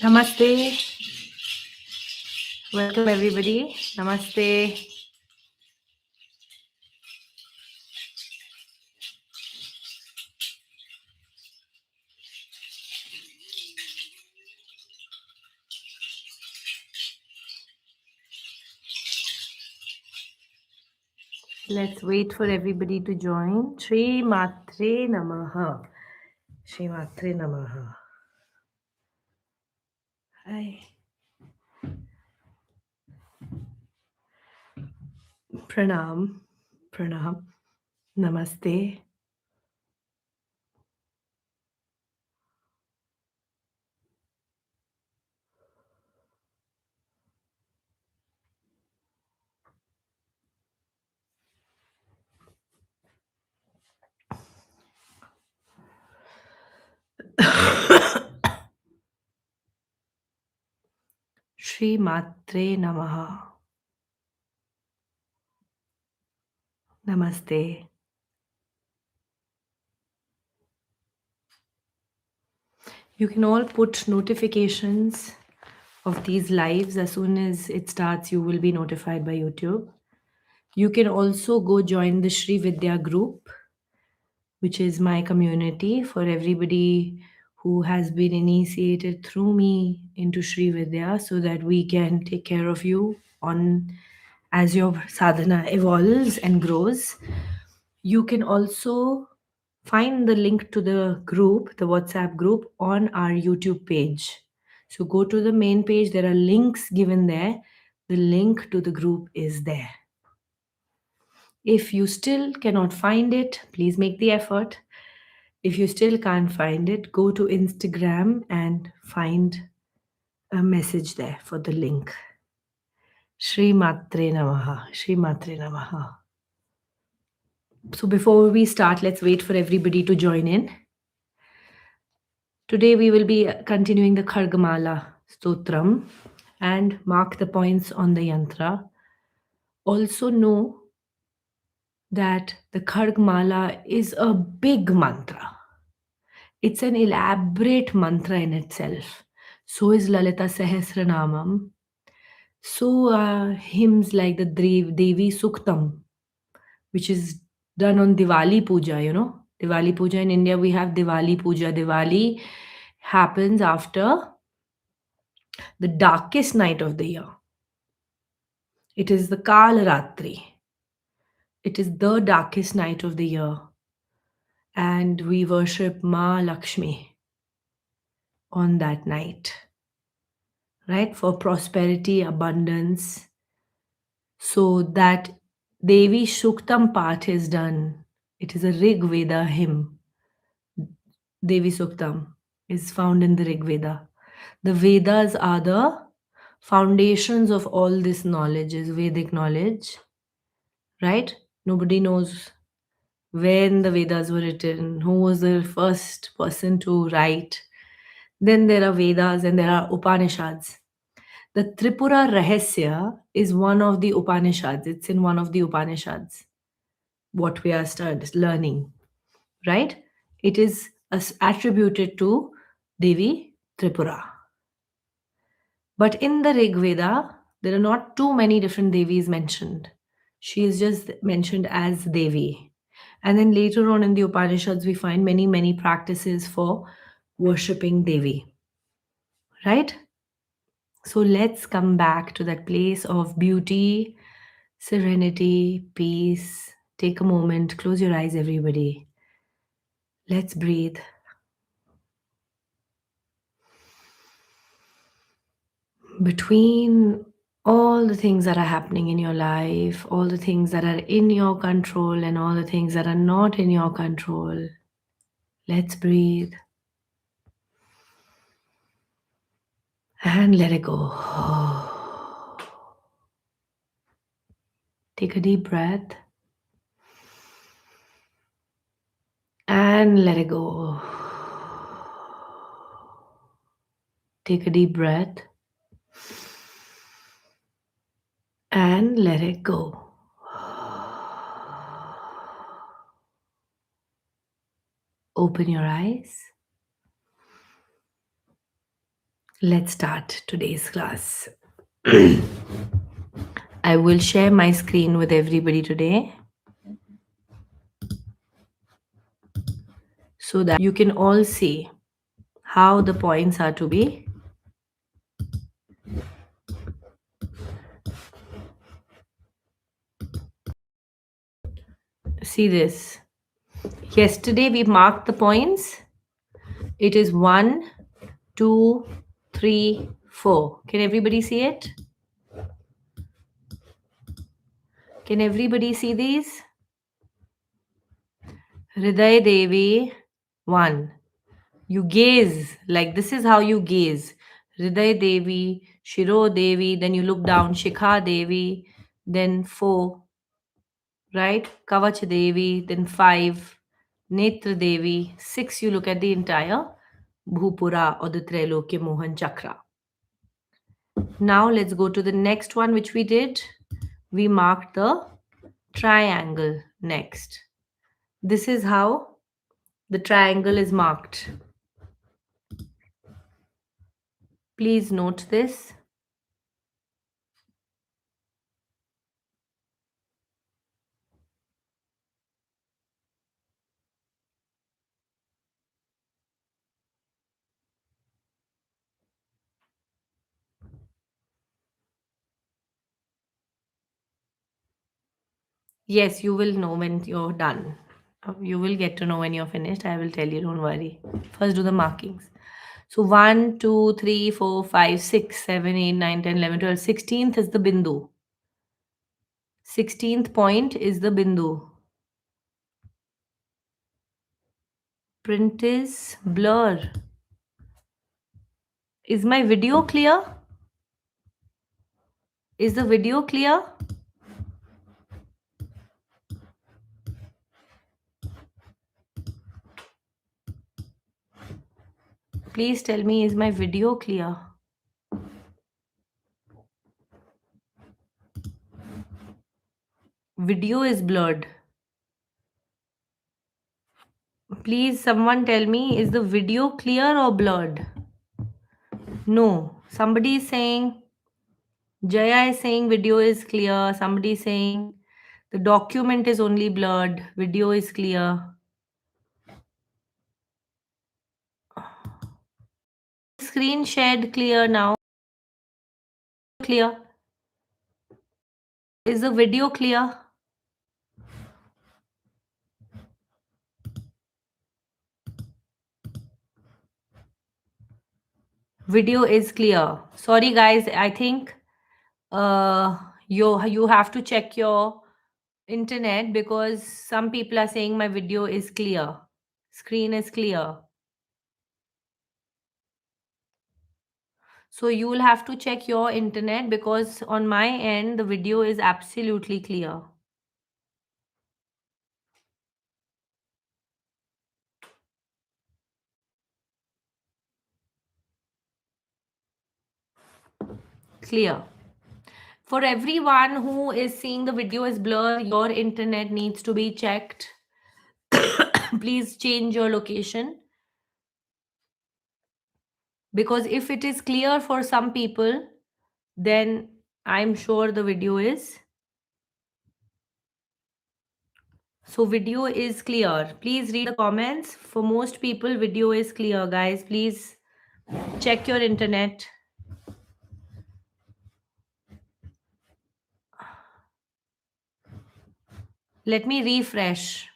Namaste. Welcome everybody. Namaste. Let's wait for everybody to join. Shri Matre Namaha. Shri Matre Namaha. Hi. Pranam. Pranam. Namaste. Shri Matre Namaha. Namaste. You can all put notifications of these lives. As soon as it starts, you will be notified by YouTube. You can also go join the Shree Vidya group, which is my community for everybody who has been initiated through me into Shree Vidya, so that we can take care of you on as your sadhana evolves and grows. You can also find the link to the group, the WhatsApp group, on our YouTube page. So go to the main page, there are links given there. The link to the group is there. If you still cannot find it, please make the effort. If you still can't find it, go to Instagram and find a message there for the link. Shri Matre Namaha. Shri Matre Namaha. So before we start, let's wait for everybody to join in. Today we will be continuing the Khargamala Stotram and mark the points on the yantra. Also know that the Khargamala is a big mantra. It's an elaborate mantra in itself. So is Lalita Sahasranamam. So are hymns like the Devi Suktam, which is done on Diwali Puja, Diwali Puja in India, we have Diwali Puja. Diwali happens after the darkest night of the year. It is the Kal Ratri. It is the darkest night of the year. And we worship Ma Lakshmi on that night, right? For prosperity, abundance. So that Devi Shuktam part is done. It is a Rig Veda hymn. Devi Suktam is found in the Rig Veda. The Vedas are the foundations of all this knowledge, is Vedic knowledge, right? Nobody knows when the Vedas were written, who was the first person to write. Then there are Vedas and there are Upanishads. The Tripura Rahasya is one of the Upanishads. It's in one of the Upanishads, what we are learning, right? It is attributed to Devi Tripura. But in the Rig Veda, there are not too many different Devis mentioned. She is just mentioned as Devi. And then later on in the Upanishads, we find many, many practices for worshipping Devi, right? So let's come back to that place of beauty, serenity, peace. Take a moment, close your eyes, everybody. Let's breathe. Between all the things that are happening in your life, all the things that are in your control, and all the things that are not in your control, let's breathe and let it go. Take a deep breath and let it go. Take a deep breath and let it go. Open your eyes. Let's start today's class. I will share my screen with everybody today so that you can all see how the points are to be. See this. Yesterday we marked the points. It is 1, 2, 3, 4. Can everybody see it? Can everybody see these? Hriday Devi, 1. You gaze, like this is how you gaze. Hriday Devi, Shiro Devi, then you look down, Shikha Devi, then 4, right? Kavach Devi, then 5, Netra Devi, 6, you look at the entire Bhupura or the Trailokya Mohan Chakra. Now let's go to the next one which we did. We marked the triangle next. This is how the triangle is marked. Please note this. Yes, you will know when you're done. You will get to know when you're finished. I will tell you, don't worry. First, do the markings. So 1, 2, 3, 4, 5, 6, 7, 8, 9, 10, 11, 12. 16th is the bindu. 16th point is the bindu. Print is blur. Is my video clear? Is the video clear? Please tell me, is my video clear? Video is blurred. Please, someone tell me, is the video clear or blurred? No. Somebody is saying, Jaya is saying video is clear. Somebody is saying the document is only blurred. Video is clear. Screen shared clear now. Clear. Is the video clear? Video is clear. Sorry guys, I think you have to check your internet because some people are saying my video is clear. Screen is clear. So you will have to check your internet because on my end the video is absolutely clear. Clear. For everyone who is seeing the video is blur, your internet needs to be checked. Please change your location. Because if it is clear for some people, then I'm sure the video is. So video is clear. Please read the comments. For most people, video is clear, guys. Please check your internet. Let me refresh.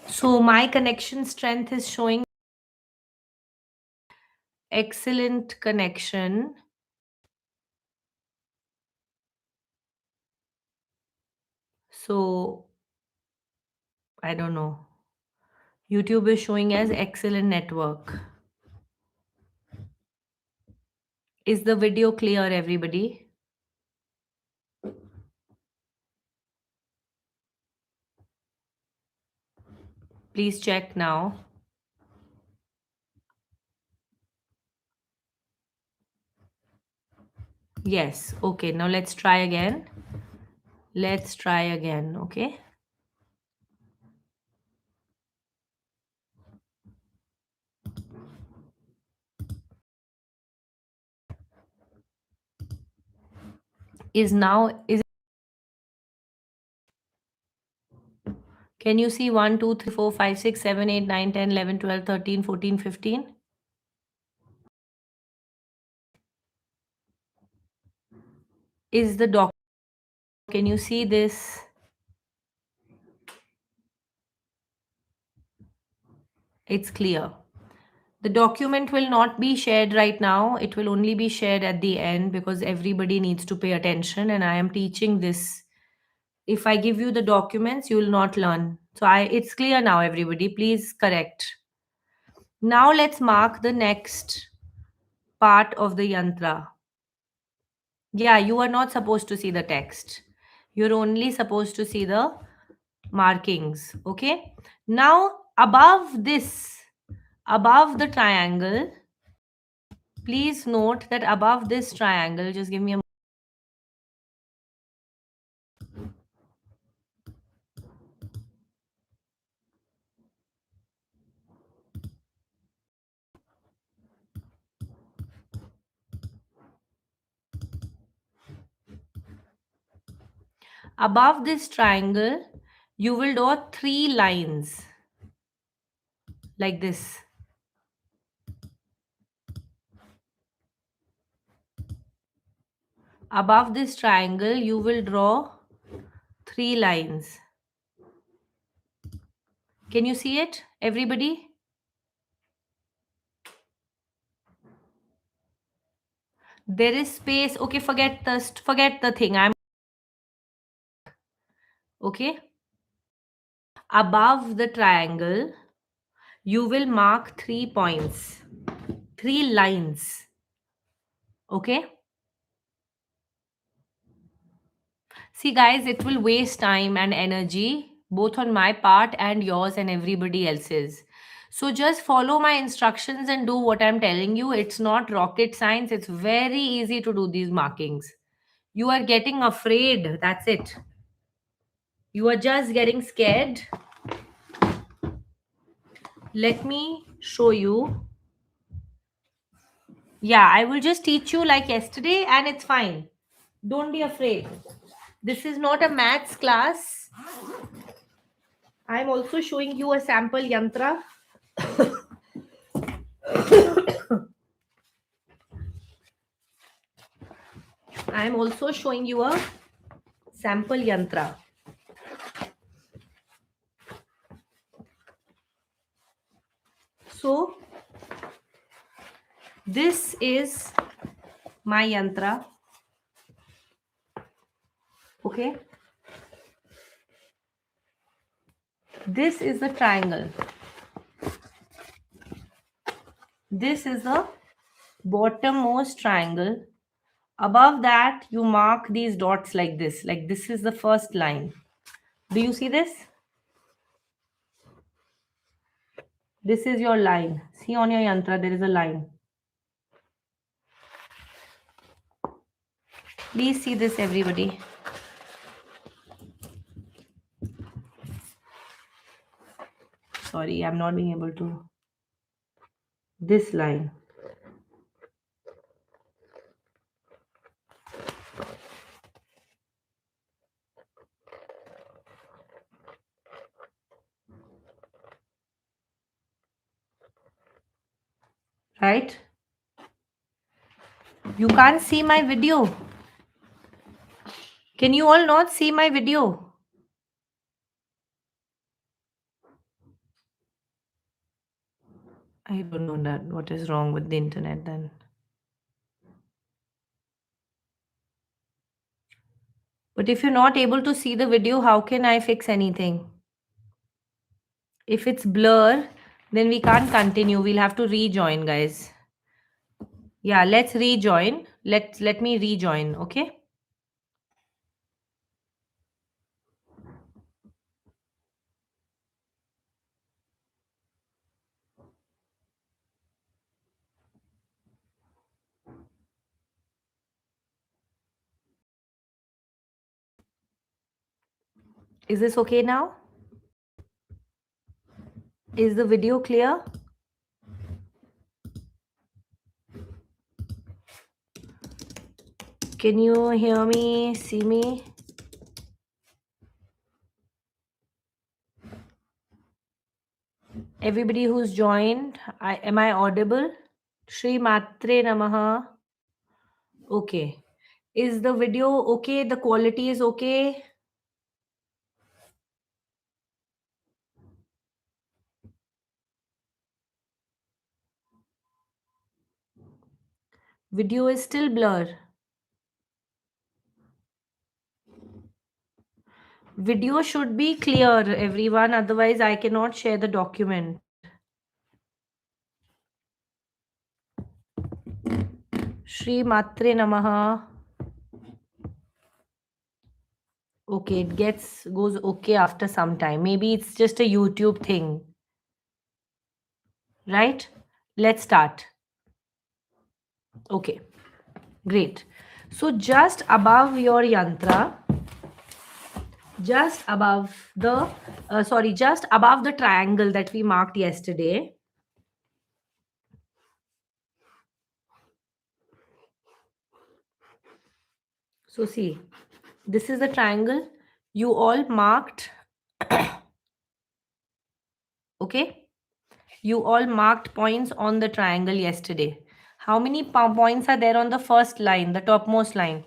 So my connection strength is showing excellent connection. So I don't know. YouTube is showing as excellent network. Is the video clear, everybody? Please check now. Yes. Okay. Now let's try again. Let's try again, okay? Is Can you see 1, 2, 3, 4, 5, 6, 7, 8, 9, 10, 11, 12, 13, 14, 15? Is the doc Can you see this? It's clear. The document will not be shared right now. It will only be shared at the end because everybody needs to pay attention and I am teaching this. If I give you the documents, you will not learn. So it's clear now, everybody. Please correct. Now let's mark the next part of the yantra. Yeah, you are not supposed to see the text. You're only supposed to see the markings. Okay. Now, above the triangle, please note that above this triangle, just give me a above this triangle, you will draw three lines like this. Above this triangle, you will draw three lines. Can you see it, everybody? There is space. Okay, forget the thing. I'm okay. Above the triangle, you will mark 3 points, 3 lines. Okay. See, guys, it will waste time and energy, both on my part and yours and everybody else's. So just follow my instructions and do what I'm telling you. It's not rocket science. It's very easy to do these markings. You are getting afraid. That's it. You are just getting scared. Let me show you. Yeah, I will just teach you like yesterday and it's fine. Don't be afraid. This is not a maths class. I'm also showing you a sample yantra. I'm also showing you a sample yantra. So, this is my yantra. Okay. This is the triangle. This is the bottommost triangle. Above that, you mark these dots like this. Like this is the first line. Do you see this? This is your line. See on your yantra, there is a line. Please see this, everybody. Sorry, I'm not being able to. This line. Right? You can't see my video. Can you all not see my video? I don't know that what is wrong with the internet then. But if you're not able to see the video, how can I fix anything? If it's blur, then we can't continue. We'll have to rejoin, guys. Yeah, let's rejoin. Let me rejoin, okay? Is this okay now? Is the video clear? Can you hear me, see me? Everybody who's joined, am I audible? Shri Matre Namaha. Okay. Is the video okay? The quality is okay? Video is still blur. Video should be clear, everyone. Otherwise, I cannot share the document. Shri Matre Namaha. Okay, it goes okay after some time. Maybe it's just a YouTube thing. Right? Let's start. Okay, great. So just above your yantra, just above the triangle that we marked yesterday, so see, this is the triangle you all marked. Okay, you all marked points on the triangle yesterday. How many points are there on the first line, the topmost line?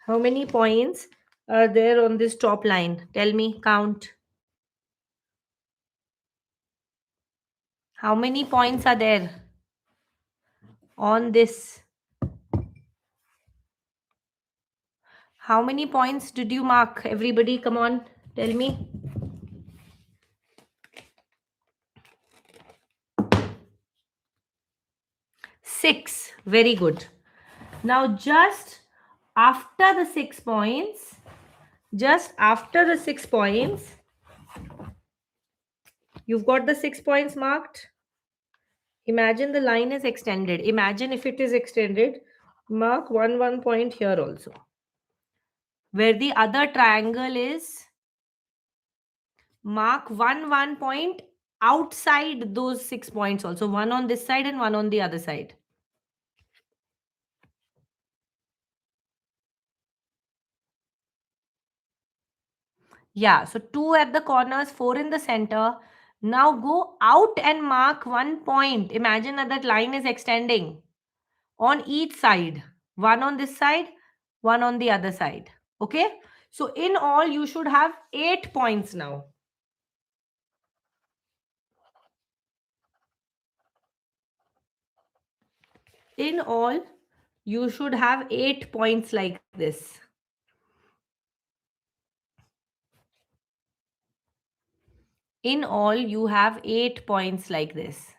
How many points are there on this top line? Tell me, count. How many points are there on this? How many points did you mark? Everybody, come on, tell me. 6. Very good. Now, just after the 6 points, you've got the 6 points marked. Imagine the line is extended. Imagine if it is extended, mark 1 point here also. Where the other triangle is, mark 1 point outside those 6 points also. One on this side and one on the other side. Yeah, so 2 at the corners, 4 in the center. Now go out and mark 1 point. Imagine that line is extending on each side. One on this side, one on the other side. Okay? So in all, you should have 8 points now. In all, you should have 8 points like this. In all, you have 8 points like this.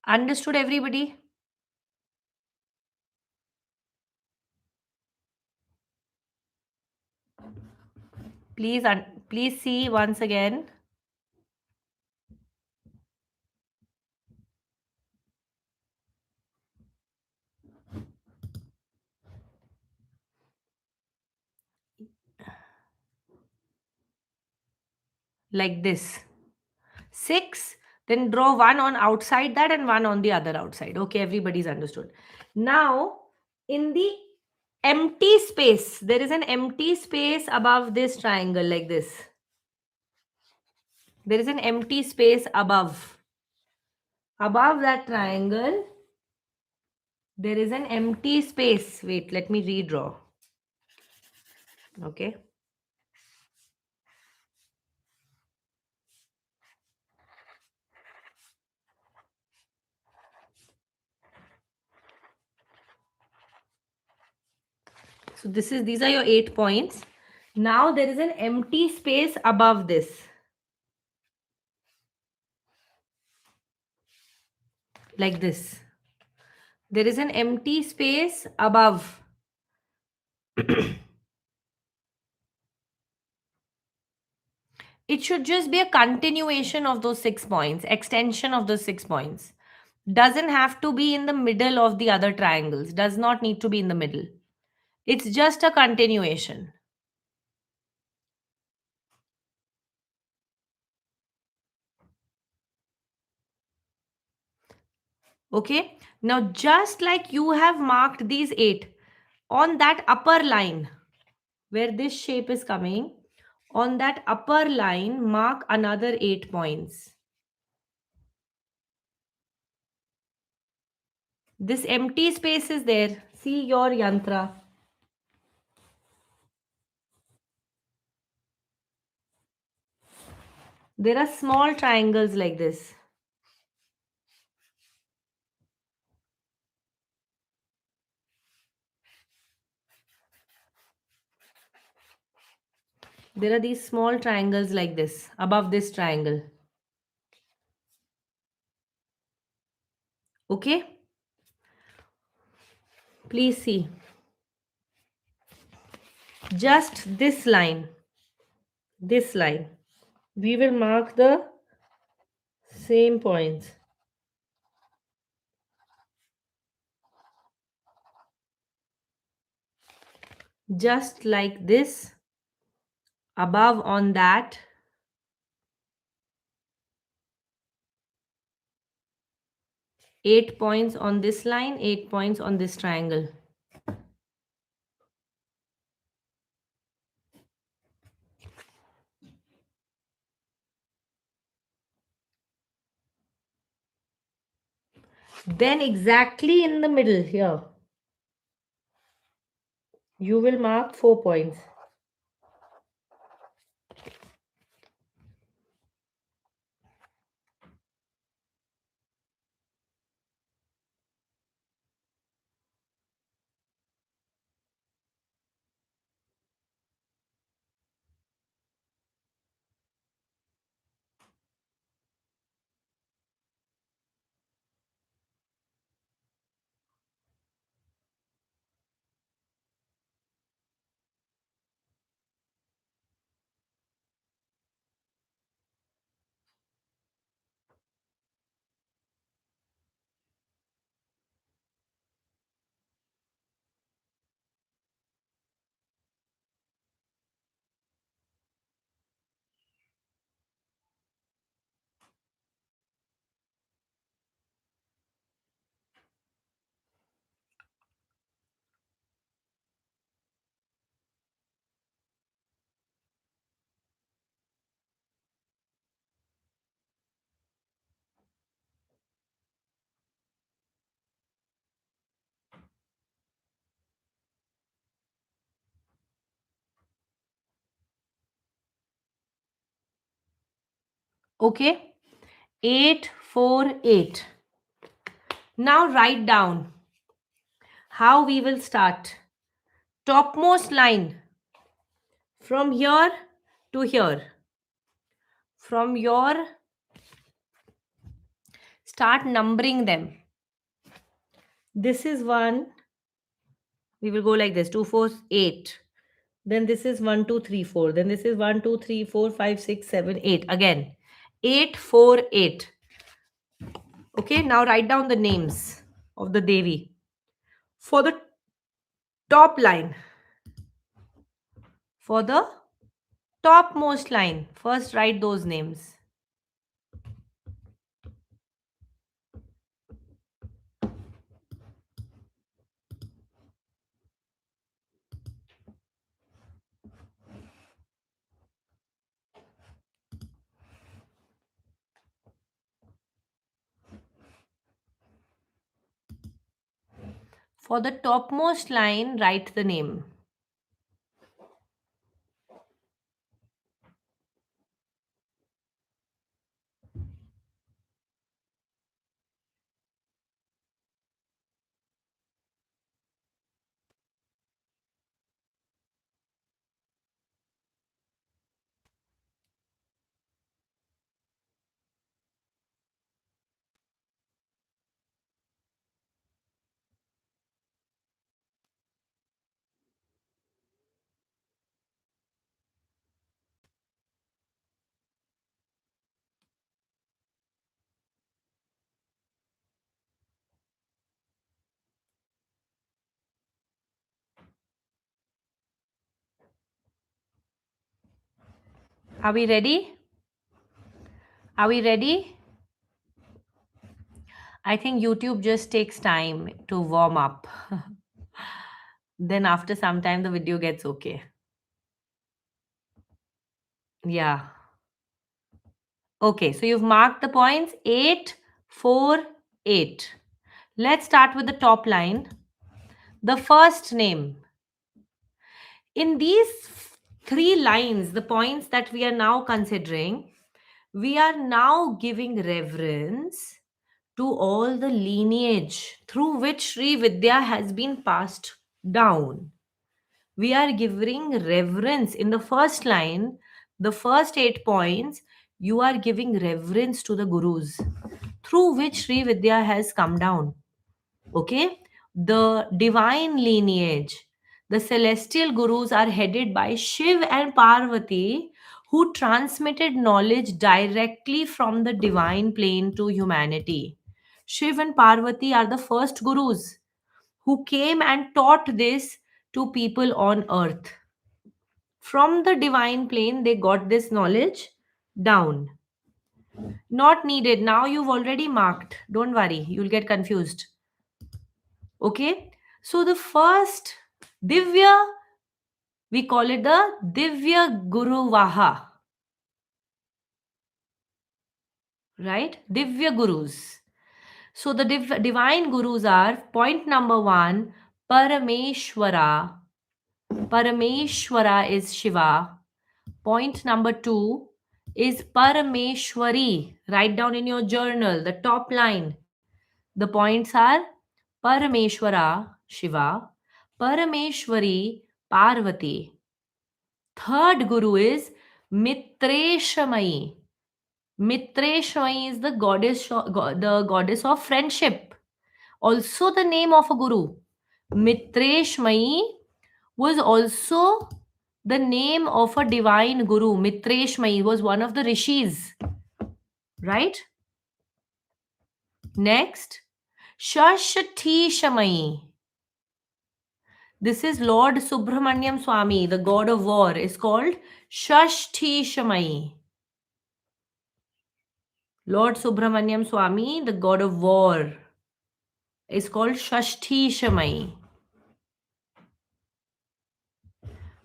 Understood, everybody? Please see once again. Like this. 6, then draw one on outside that and one on the other outside. Okay, everybody's understood. Now, in the empty space, there is an empty space above this triangle like this. There is an empty space above. Above that triangle, there is an empty space. Wait, let me redraw. Okay. So these are your 8 points. Now there is an empty space above this. Like this. There is an empty space above. It should just be a continuation of those 6 points, extension of those 6 points. Doesn't have to be in the middle of the other triangles. Does not need to be in the middle. It's just a continuation. Okay. Now, just like you have marked these eight on that upper line where this shape is coming, on that upper line, mark another 8 points. This empty space is there. See your yantra. There are small triangles like this. There are these small triangles like this above this triangle. Okay? Please see. Just this line. We will mark the same points. Just like this, above on that, 8 points on this line, 8 points on this triangle. Then exactly in the middle here, you will mark 4 points. Okay? 8, 4, 8. Now write down how we will start. Topmost line from here to here. From your, start numbering them. This is 1. We will go like this: 2, 4, 8. Then this is 1, 2, 3, 4. Then this is 1, 2, 3, 4, 5, 6, 7, 8. Again, 8, 4, 8. Okay, now write down the names of the Devi. For the top line, for the topmost line, first write those names. For the topmost line, write the name. Are we ready? Are we ready? I think YouTube just takes time to warm up. Then after some time, the video gets okay. Yeah. Okay, so you've marked the points 8, 4, 8. Let's start with the top line. The first name. In these three lines, the points that we are now considering, we are now giving reverence to all the lineage through which Sri Vidya has been passed down. We are giving reverence in the first line, the first 8 points. You are giving reverence to the gurus through which Sri Vidya has come down. Okay, the divine lineage, the celestial gurus are headed by Shiv and Parvati, who transmitted knowledge directly from the divine plane to humanity. Shiv and Parvati are the first gurus who came and taught this to people on earth. From the divine plane, they got this knowledge down. Not needed. Now you've already marked. Don't worry, you'll get confused. Okay? So the first Divya, we call it the Divya Guru Vaha. Right? Divya Gurus. So the divine gurus are point number 1, Parameshwara. Parameshwara is Shiva. Point number 2 is Parameshwari. Write down in your journal the top line. The points are Parameshwara, Shiva, Parameshwari, Parvati. Third guru is Mitreshamayi. Mitreshamayi is the goddess of friendship. Also the name of a guru. Mitreshmayi was also the name of a divine guru. Mitreshmayi was one of the rishis. Right? Next, Shashti Shamayi. This is Lord Subramanyam Swami, the god of war, is called Shashti Shamayi. Lord Subramanyam Swami, the god of war, is called Shashti Shamayi.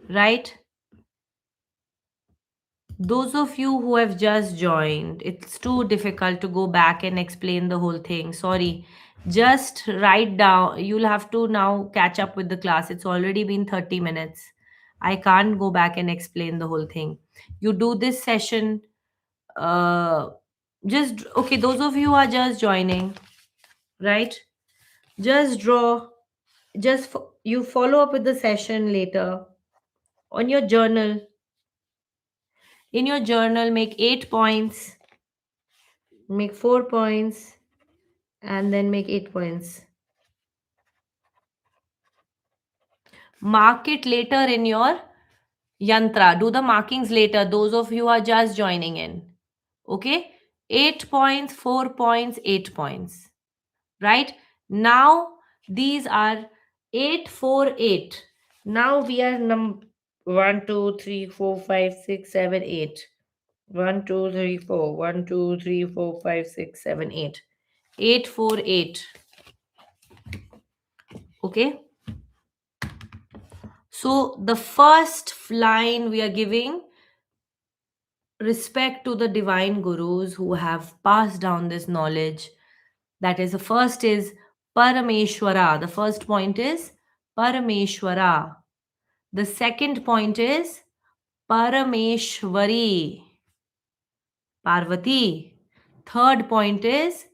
Right? Those of you who have just joined, it's too difficult to go back and explain the whole thing. Sorry. Just write down. You'll have to now catch up with the class. It's already been 30 minutes. I can't go back and explain the whole thing. You do this session. Just okay. Those of you who are just joining, right? Just draw. You follow up with the session later on your journal. In your journal, make 8 points, make 4 points, and then make 8 points. Mark it later in your yantra. Do the markings later. Those of you who are just joining in. Okay? 8 points, 4 points, 8 points. Right? Now, these are 8, 4, 8. Now we are 1, 2, 3, 4, 5, 6, 7, 8. 1, 2, 3, 4. 1, 2, 3, 4, 5, 6, 7, 8. 8, 4, 8. Okay? So the first line we are giving respect to the divine gurus who have passed down this knowledge. That is, the first is Parameshwara. The first point is Parameshwara. The second point is Parameshwari, Parvati. Third point is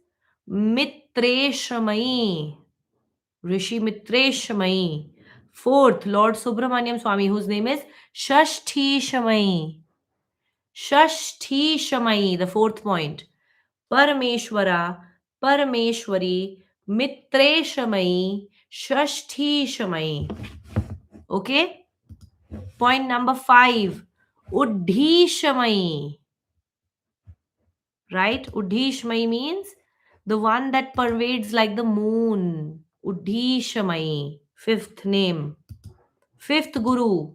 Mitreshamayi, Rishi Mitreshamayi. Fourth, Lord Subramanyam Swami, whose name is Shashti Shamayi. Shashti Shamayi, the fourth point. Parameshwara, Parameshwari, Mitreshamayi, Shashti Shamayi. Okay? Point number 5. Uddhishamayi. Right? Uddhishamayi means the one that pervades like the moon. Uddhishamayi. Fifth name. Fifth guru.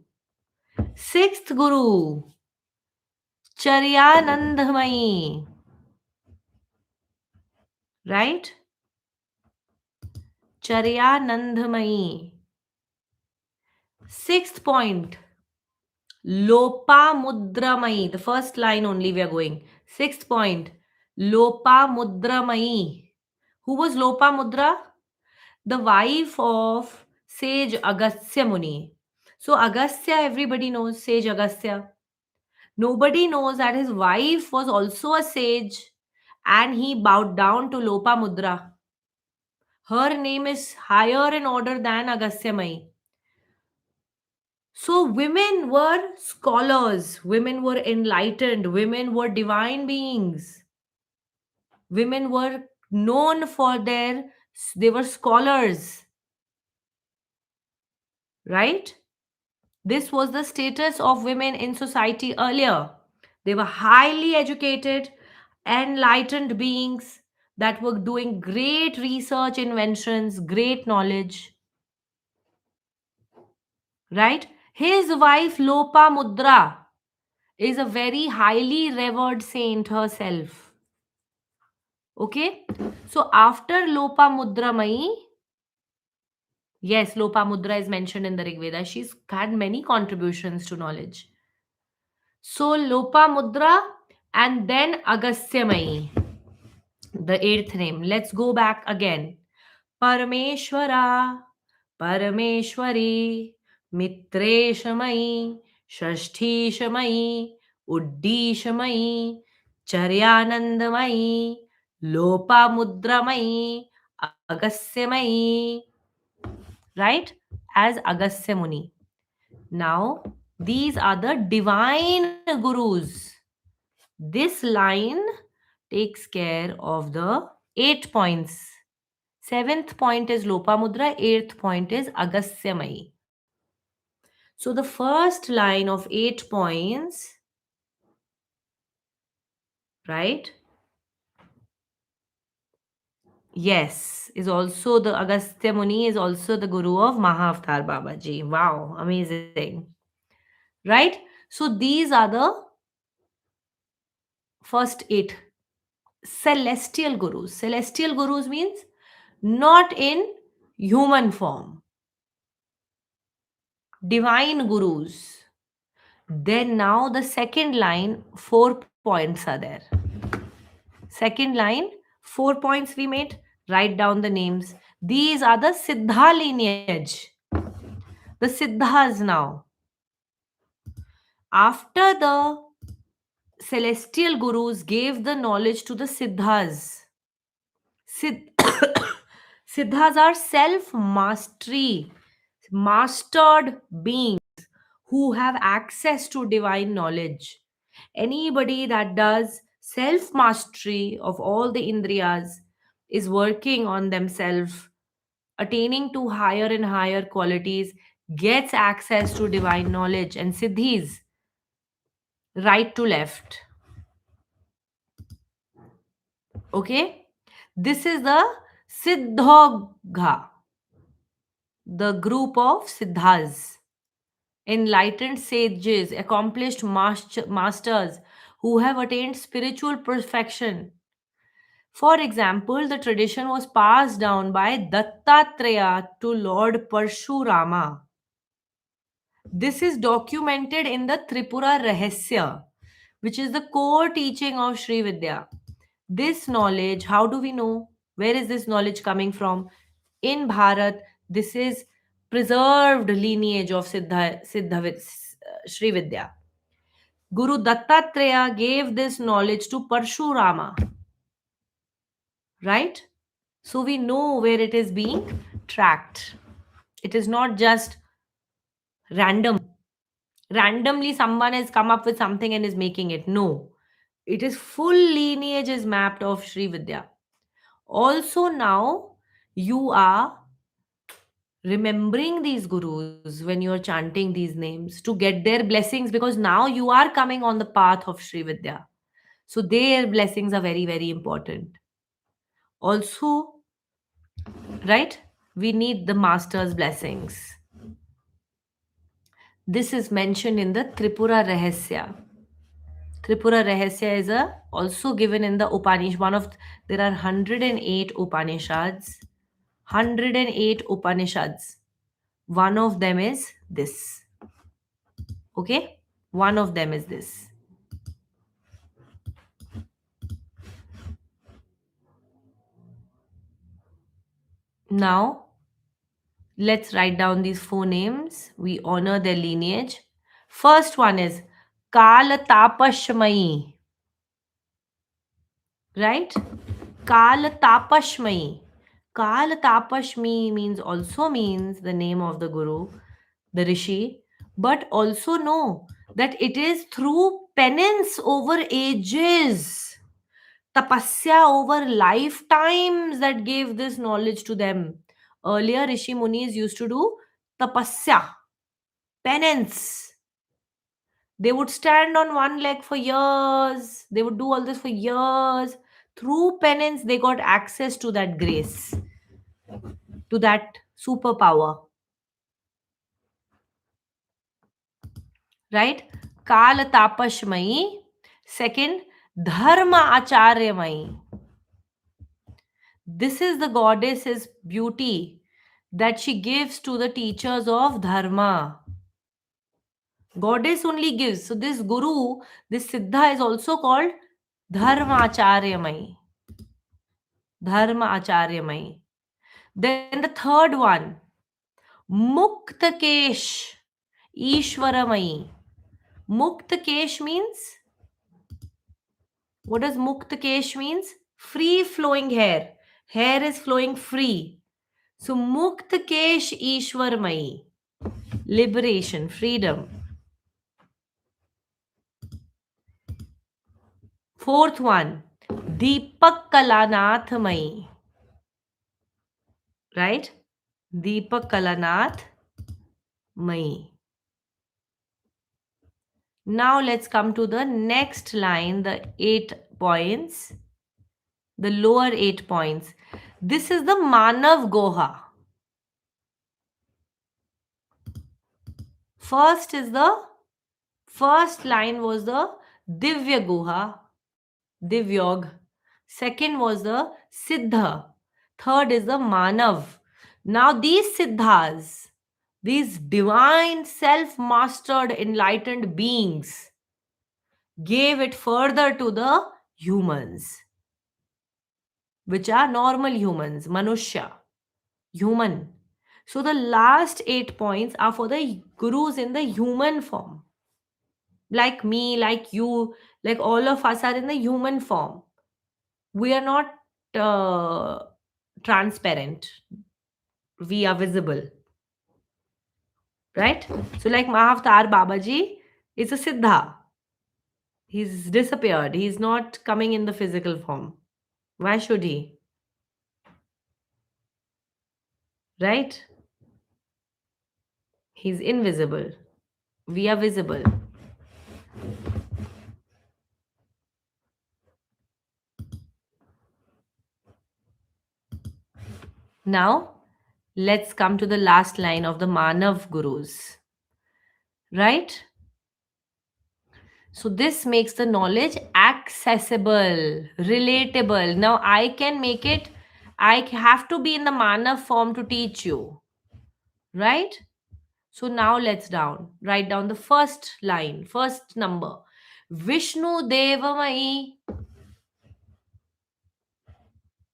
Sixth guru. Charyanandamayi, right? Charyanandamayi. Sixth point, Lopamudramayi. The first line only we are going. Sixth point, Lopamudramayi. Who was Lopamudra? The wife of sage Agastya Muni. So Agastya, everybody knows sage Agastya. Nobody knows that his wife was also a sage and he bowed down to Lopamudra. Her name is higher in order than Agastya Mai. So women were scholars, women were enlightened, women were divine beings. Women were known for they were scholars, right? This was the status of women in society earlier. They were highly educated, enlightened beings that were doing great research, inventions, great knowledge, right? His wife Lopa Mudra is a very highly revered saint herself. Okay? So after Lopa Mudra Mai, yes, Lopa Mudra is mentioned in the Rig Veda. She's had many contributions to knowledge. So Lopa Mudra and then Agastya Mai, the eighth name. Let's go back again. Parameshwara, Parameshwari, Mitreshamayi, Shashtishamayi, Uddishamayi, Charyanandamayi, Lopamudramai, Agasyamayi, right? As Agastya Muni. Now, these are the divine gurus. This line takes care of the 8 points. Seventh point is Lopamudra, eighth point is Agasyamayi. So the first line of 8 points, right? Yes, is also the Agastya Muni is also the guru of Mahavatar Babaji. Wow, amazing. Right? So these are the first eight celestial gurus. Celestial gurus means not in human form. Divine gurus. Then now the second line, 4 points are there. Second line, 4 points we made. Write down the names. These are the Siddha lineage. The Siddhas now. After the celestial gurus gave the knowledge to the Siddhas. Siddhas are self mastery, mastered beings who have access to divine knowledge. Anybody that does self mastery of all the indriyas is working on themselves, attaining to higher and higher qualities, gets access to divine knowledge and siddhis, right to left. Okay? This is the Siddhogha, the group of Siddhas, enlightened sages, accomplished masters who have attained spiritual perfection. For example, the tradition was passed down by Dattatreya to Lord Parshurama. This is documented in the Tripura Rahasya, which is the core teaching of Shree Vidya. This knowledge, how do we know? Where is this knowledge coming from? In Bharat, this is preserved lineage of Shree Vidya. Guru Dattatreya gave this knowledge to Parshurama, right? So we know where it is being tracked. It is not just random. Randomly, someone has come up with something and is making it. No, it is full lineage is mapped of Sri Vidya. Also, now you are remembering these gurus when you are chanting these names to get their blessings because now you are coming on the path of Sri Vidya. So, their blessings are very, very important. Also, right? We need the master's blessings. This is mentioned in the Tripura Rahasya. Tripura Rahasya is also given in the Upanishad. There are 108 Upanishads. 108 Upanishads. One of them is this. Okay? One of them is this. Now, let's write down these four names. We honor their lineage. First one is Kal Tapashmayi. Right? Kal Tapashmayi. Kal Tapashmi means the name of the Guru, the Rishi, but also know that it is through penance over ages, tapasya over lifetimes that gave this knowledge to them. Earlier, Rishi Munis used to do tapasya, penance. They would stand on one leg for years. They would do all this for years. Through penance, they got access to that grace, to that superpower. Right? Kal Tapashmayi. Second, Dharma Acharyamayi. This is the goddess's beauty that she gives to the teachers of Dharma. Goddess only gives. So this Guru, this Siddha is also called Dharma Acharyamayi. Dharma Acharyamayi. Then the third one, Muktakesh Ishwaramayi. Muktakesh means, what does Muktakesh means? Free flowing hair. Hair is flowing free. So Muktakesh Ishwaramayi. Liberation, freedom. Fourth one, Deepak Kalanath Mai. Right? Deepak Kalanath Mai. Now let's come to the next line, the 8 points, the lower 8 points. This is the Manav Goha. First line was the Divya Guha, Divyog. Second was the Siddha. Third is the Manav. Now these Siddhas, these divine self-mastered enlightened beings, gave it further to the humans, which are normal humans, Manushya, human. So the last 8 points are for the gurus in the human form. Like me, like you, like all of us are in the human form. We are not transparent. We are visible. Right? So like Mahavtar Babaji is a Siddha. He's disappeared. He's not coming in the physical form. Why should he? Right? He's invisible. We are visible. Now, let's come to the last line of the Manav Gurus. Right? So, this makes the knowledge accessible, relatable. Now, I can make it, I have to be in the Manav form to teach you. Right? So, now let's write down the first line, first number. Vishnu Devamai.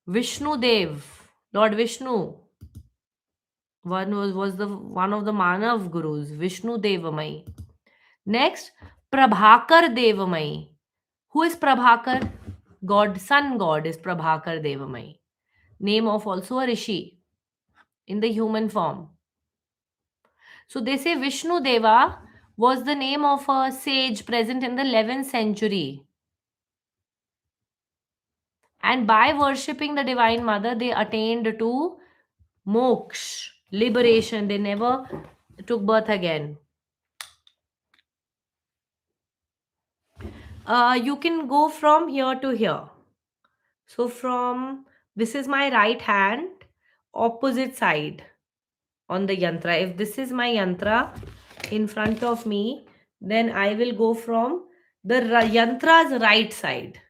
Vishnu Dev, Lord Vishnu. Was the one of the Manav Gurus, Vishnu Devamai. Next, Prabhakar Devamai. Who is Prabhakar? God, sun god is Prabhakar Devamai. Name of also a rishi in the human form. So they say Vishnu Deva was the name of a sage present in the 11th century. And by worshipping the Divine Mother, they attained to moksha, liberation. They never took birth again. You can go from here to here. So this is my right hand, opposite side on the yantra. If this is my yantra in front of me, then I will go from the yantra's right side,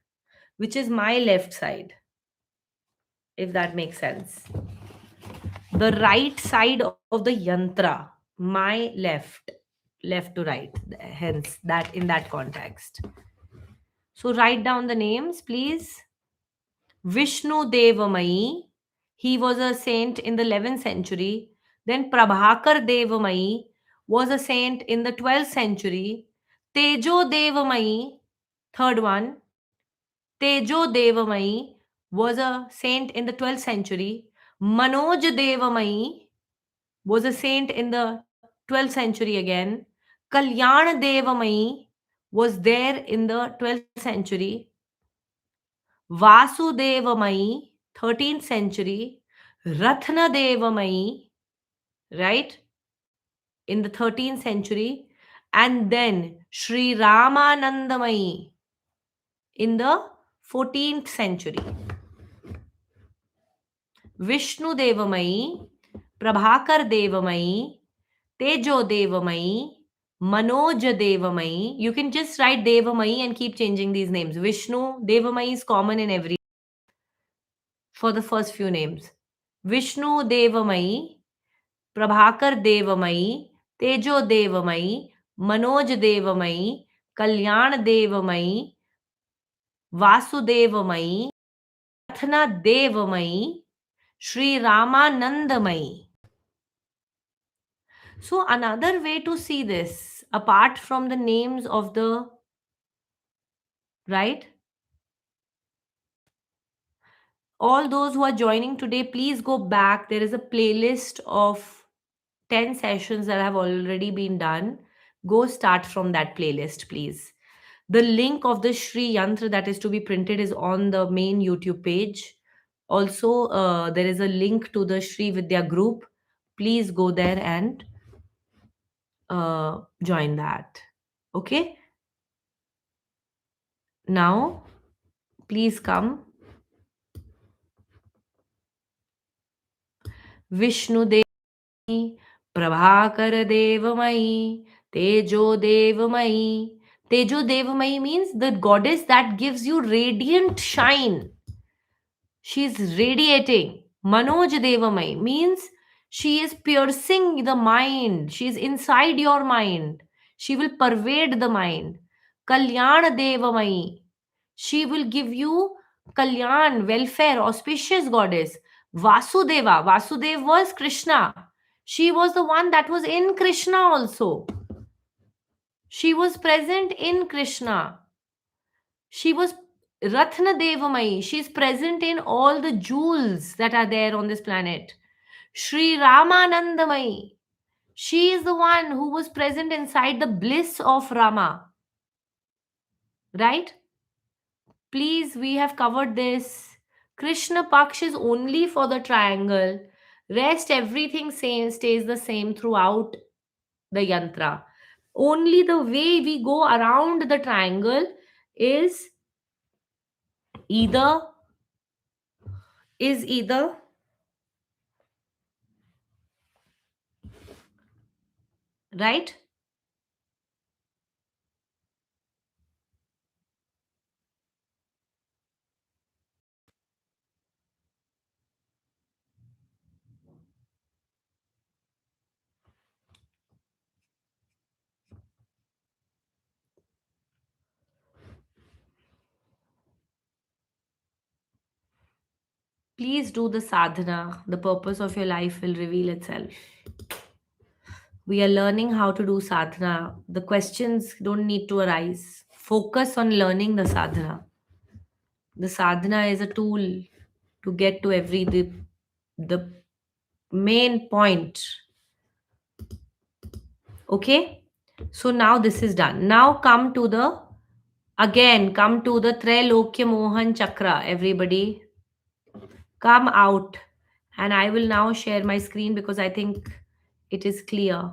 which is my left side, if that makes sense. The right side of the yantra, my left to right, hence that in that context. So write down the names, please. Vishnu Devamai, he was a saint in the 11th century. Then Prabhakar Devamai was a saint in the 12th century. Tejo Devamai, third one, Tejo Devamai was a saint in the 12th century. Manoj Devamai was a saint in the 12th century again. Kalyan Devamai was there in the 12th century. Vasudevamai, 13th century. Ratna Devamai, right, in the 13th century. And then Sri Ramanandamai in the 14th century. Vishnu Devamai, Prabhakar Devamai, Tejo Devamai, Manoj Devamai. You can just write Devamai and keep changing these names. Vishnu Devamai is common in every for the first few names. Vishnu Devamai, Prabhakar Devamai, Tejo Devamai, Manoj Devamai, Kalyan Devamai, Vasudevamai, Rathna Devamai, Sri Ramanandamai. So, another way to see this, apart from the names of the, right? All those who are joining today, please go back. There is a playlist of 10 sessions that have already been done. Go start from that playlist, please. The link of the Shri Yantra that is to be printed is on the main YouTube page. Also, there is a link to the Shree Vidya group. Please go there and join that. Okay. Now, please come. Vishnu Devi, Prabhakar Devamai, Tejo Devamai. Tejo Devamai means the goddess that gives you radiant shine. She's radiating. Manoj Devamai means she is piercing the mind. She is inside your mind. She will pervade the mind. Kalyan Devamai. She will give you Kalyan, welfare, auspicious goddess. Vasudeva. Vasudev was Krishna. She was the one that was in Krishna also. She was present in Krishna. She was Ratna Devamai. She is present in all the jewels that are there on this planet. Sri Ramanandamai. She is the one who was present inside the bliss of Rama. Right? Please, we have covered this. Krishna Paksh is only for the triangle. Rest, everything stays the same throughout the yantra. Only the way we go around the triangle is either is either right. Please do the sadhana. The purpose of your life will reveal itself. We are learning how to do sadhana. The questions don't need to arise. Focus on learning the sadhana. The sadhana is a tool to get to the main point. Okay? So now this is done. Now come to the Trailokya Mohan Chakra, everybody. Come out. And I will now share my screen because I think it is clear.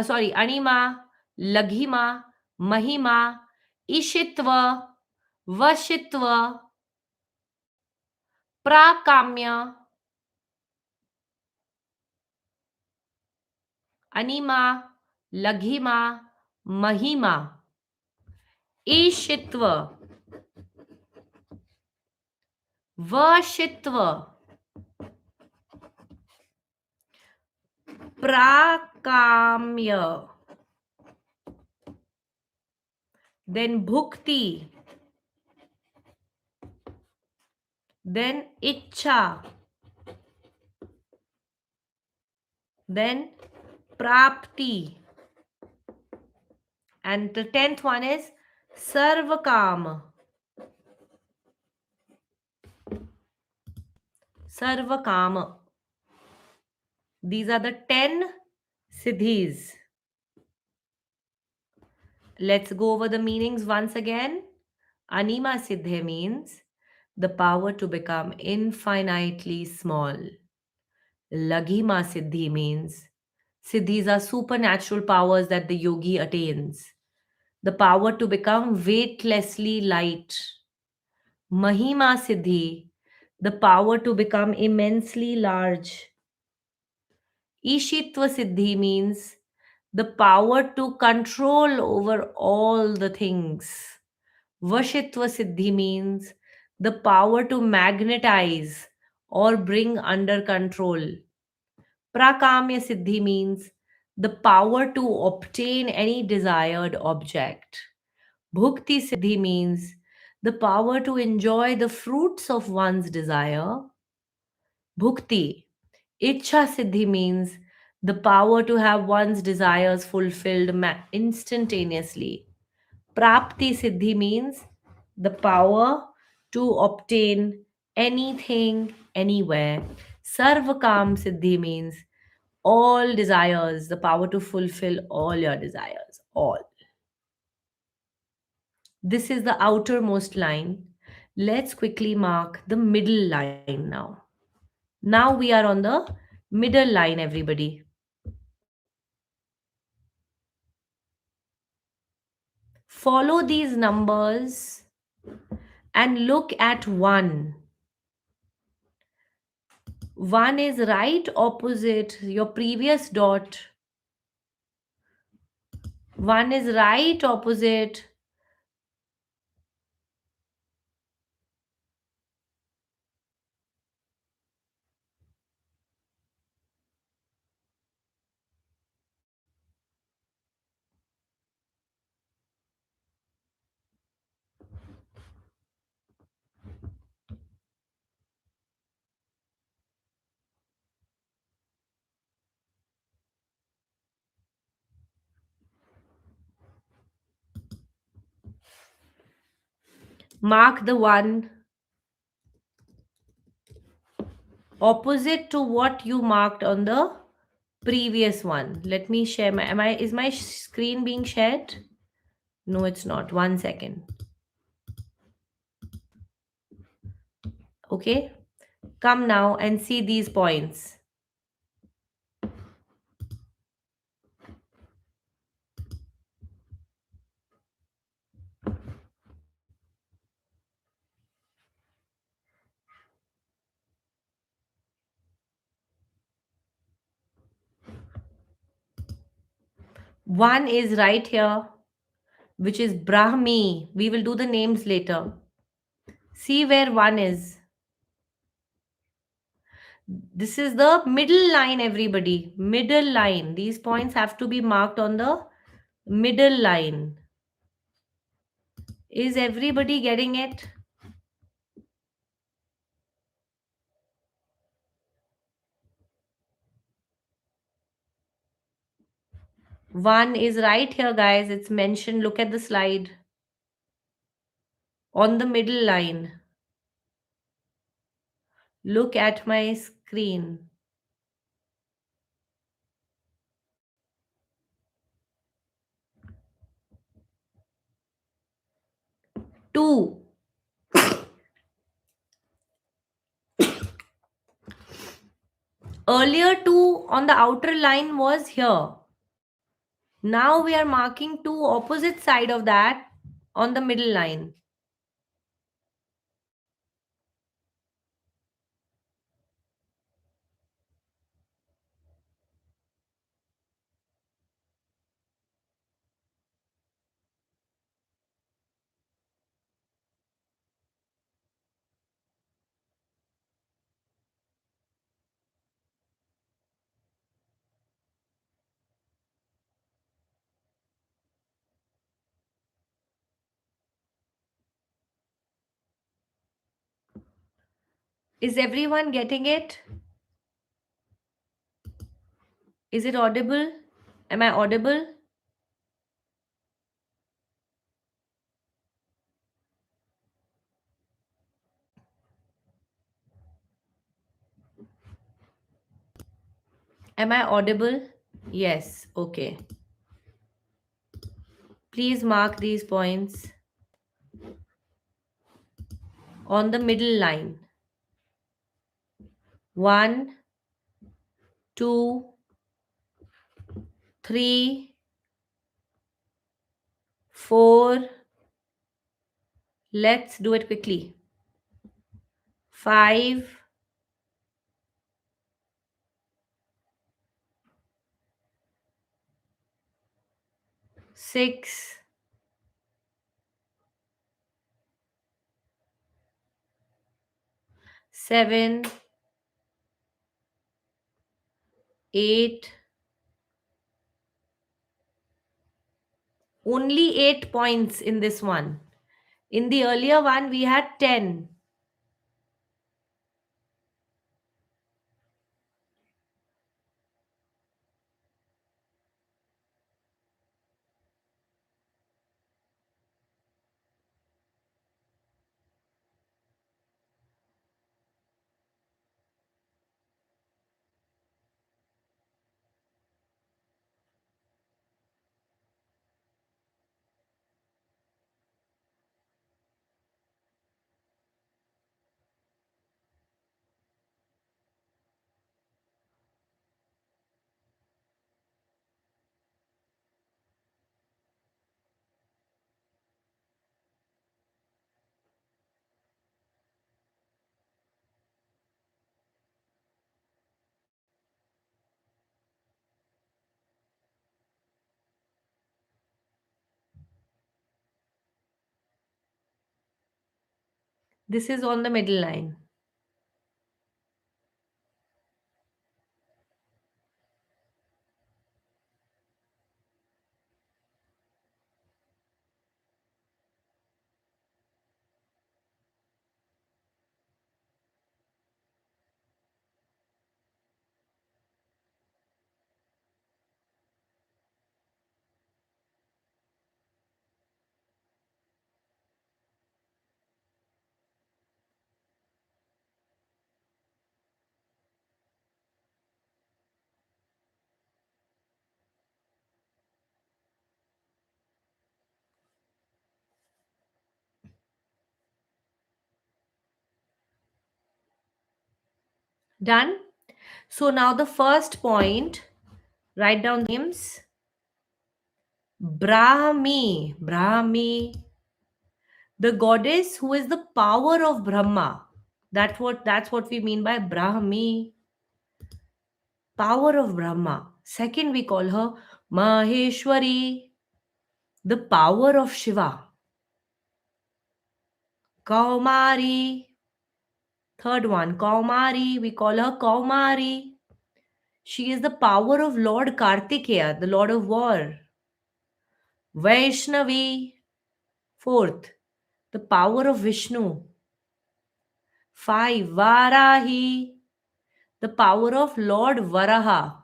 sorry, Anima, Laghima, Mahima, Ishitva, Vashitva, Prakamya, Anima, Laghima, Mahima, Ishitva, Vashitva, Prakamya, then Bhukti, then Icha, then Prapti, and the 10th one is Sarvakam. Sarvakama. These are the 10 siddhis. Let's go over the meanings once again. Anima siddhe means the power to become infinitely small. Laghima siddhi means siddhis are supernatural powers that the yogi attains. The power to become weightlessly light. Mahima siddhi, the power to become immensely large. Ishitva siddhi means the power to control over all the things. Vashitva siddhi means the power to magnetize or bring under control. Prakamya siddhi means the power to obtain any desired object. Bhukti siddhi means the power to enjoy the fruits of one's desire. Bhukti. Ichha siddhi means the power to have one's desires fulfilled instantaneously. Prapti siddhi means the power to obtain anything, anywhere. Sarvakam siddhi means all desires, the power to fulfill all your desires. All. This is the outermost line. Let's quickly mark the middle line now. Now we are on the middle line, everybody. Follow these numbers and look at 1. 1 is right opposite your previous dot. 1 is right opposite. Mark the 1 opposite to what you marked on the previous one. Let me share my is my screen being shared? No, it's not. 1 second. Okay? Come now and see these points. One is right here, which is Brahmi. We will do the names later. See where 1 is. This is the middle line, everybody. Middle line. These points have to be marked on the middle line. Is everybody getting it? One is right here, guys. It's mentioned. Look at the slide. On the middle line. Look at my screen. 2. Earlier 2 on the outer line was here. Now we are marking two opposite side of that on the middle line. Is everyone getting it? Is it audible? Am I audible? Am I audible? Yes. Okay. Please mark these points on the middle line. 1, 2, 3, 4. Let's do it quickly. 5, 6, 7, 8. Only 8 points in this one. In the earlier one, we had 10. This is on the middle line. Done? So now the first point, write down names. Brahmi. Brahmi. The goddess who is the power of Brahma. That's what we mean by Brahmi. Power of Brahma. Second, we call her Maheshwari, the power of Shiva. Kaumari. Third one, Kaumari. We call her Kaumari. She is the power of Lord Kartikeya, the Lord of War. Vaishnavi. Fourth, the power of Vishnu. 5, Varahi, the power of Lord Varaha.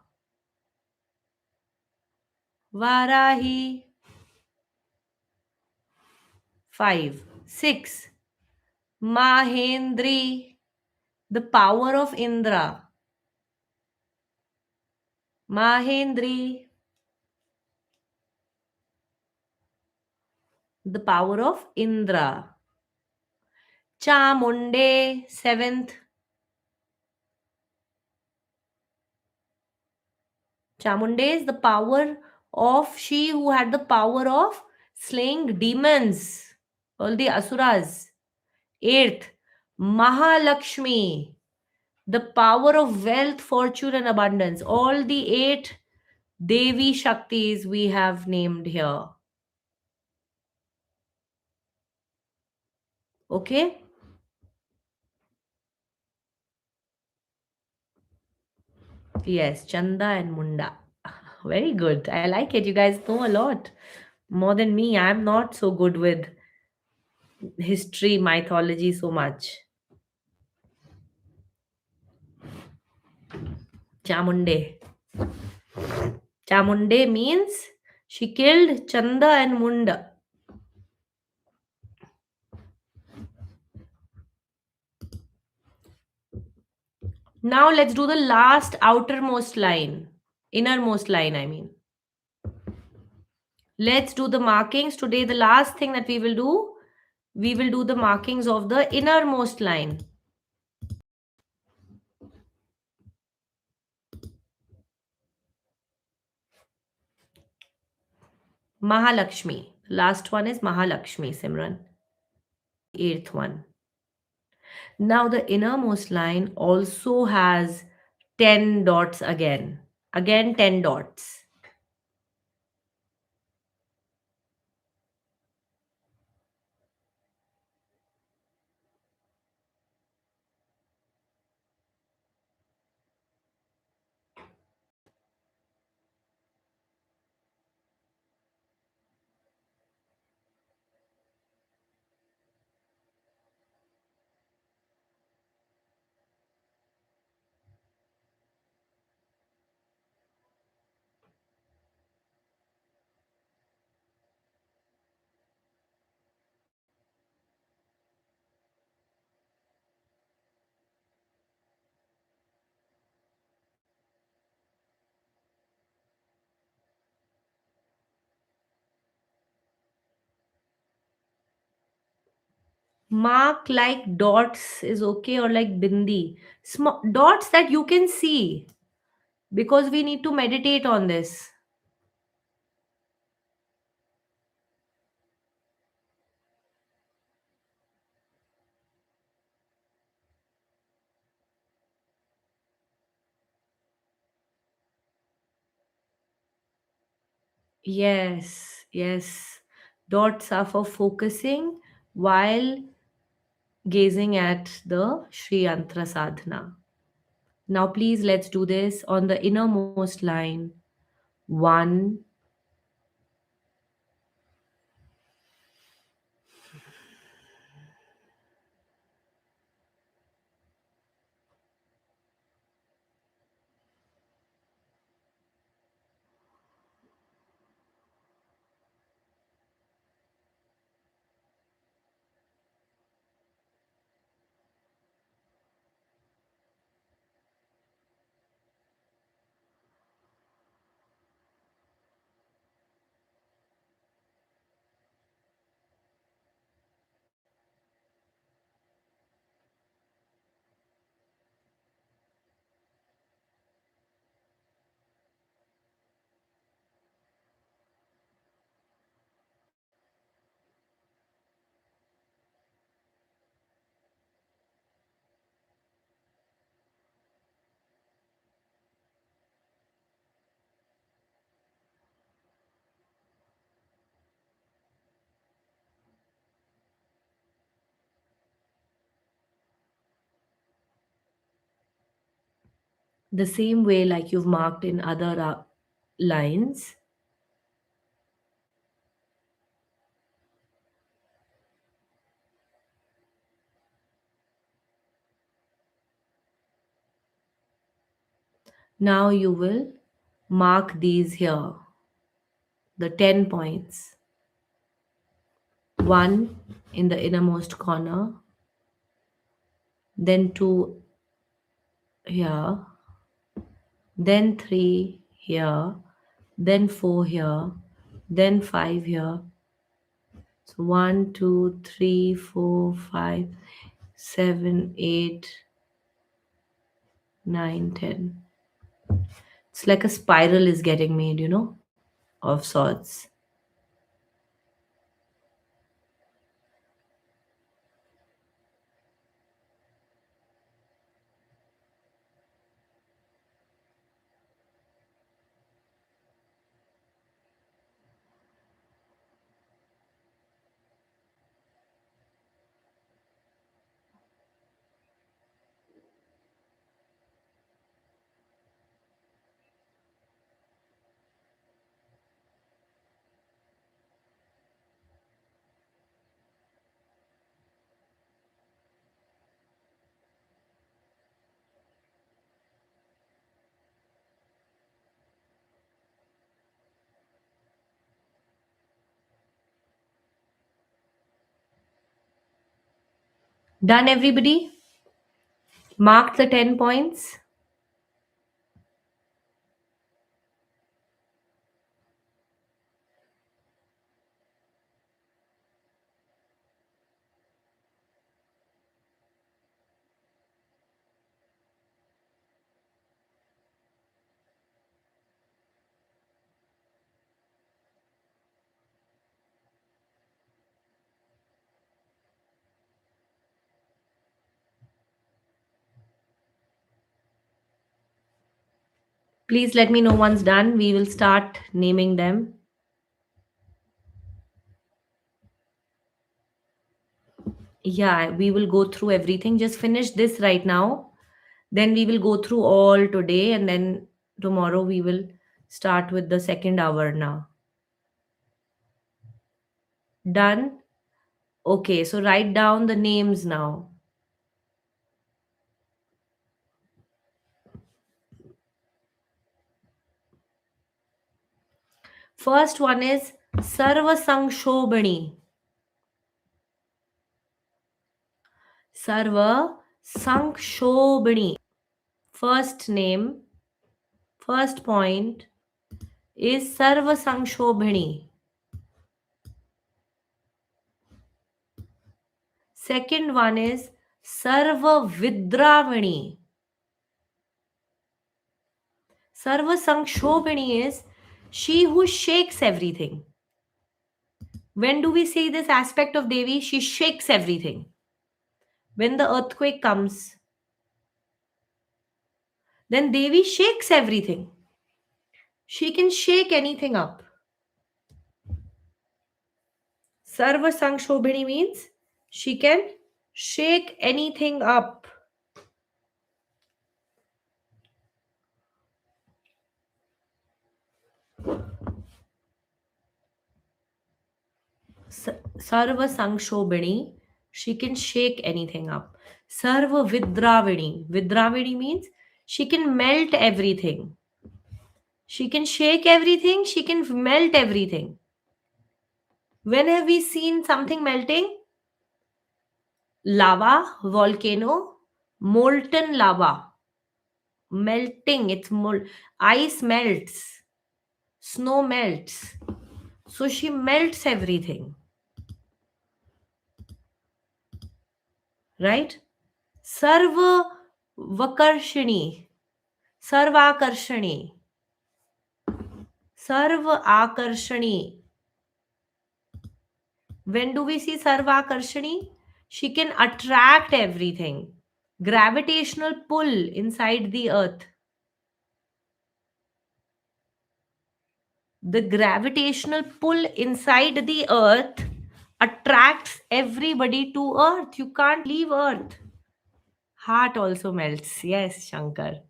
Varahi. 5. 6, Mahendri, the power of Indra. Mahendri, the power of Indra. Chamunde, 7th. Chamunde is the power of she who had the power of slaying demons, all the asuras. Eighth, Mahalakshmi, the power of wealth, fortune, and abundance. All the eight Devi Shaktis we have named here. Okay? Yes, Chanda and Munda. Very good. I like it. You guys know a lot. More than me. I'm not so good with history, mythology so much. Chamunde. Chamunde means she killed Chanda and Munda. Now let's do the last outermost line. Innermost line, I mean. Let's do the markings. Today, the last thing that we will do the markings of the innermost line. Mahalakshmi. Last one is Mahalakshmi, Simran. Eighth one. Now the innermost line also has 10 dots again. Again 10 dots. Mark like dots is okay, or like bindi. Small dots that you can see, because we need to meditate on this. Yes, yes. Dots are for focusing while gazing at the Sri Yantra Sadhana. Now, please let's do this on the innermost line. One, the same way like you've marked in other lines. Now you will mark these here, the 10 points. One in the innermost corner, then two here, then three here, then four here, then five here. So 1, 2, 3, 4, 5, 7, 8, 9, 10. It's like a spiral is getting made, you know. of sorts. Done, everybody? Mark the 10 points. Please let me know once done. We will start naming them. Yeah, we will go through everything. Just finish this right now. Then we will go through all today, and then tomorrow we will start with the second hour now. Done? Okay, so write down the names now. First one is Sarva Sangshobhani. Sarva Sangshobhani. First name, first point is Sarva Sangshobhani. Second one is Sarva Vidravani. Sarva Sangshobhani is she who shakes everything. When do we see this aspect of Devi? She shakes everything. When the earthquake comes, then Devi shakes everything. She can shake anything up. Sarva Sangshobhini means she can shake anything up. Sarva Sangshobhini, she can shake anything up. Sarva Vidravini. Vidravini means she can melt everything. She can shake everything, she can melt everything. When have we seen something melting? Lava, volcano, molten lava. Melting, ice melts, snow melts. So she melts everything. Right? Sarva Vakarshini. Sarva Akarshani. Sarva Akarshani. When do we see Sarva Akarshani? She can attract everything. Gravitational pull inside the earth. The gravitational pull inside the earth attracts everybody to earth. You can't leave earth. Heart also melts. Yes, Shankar.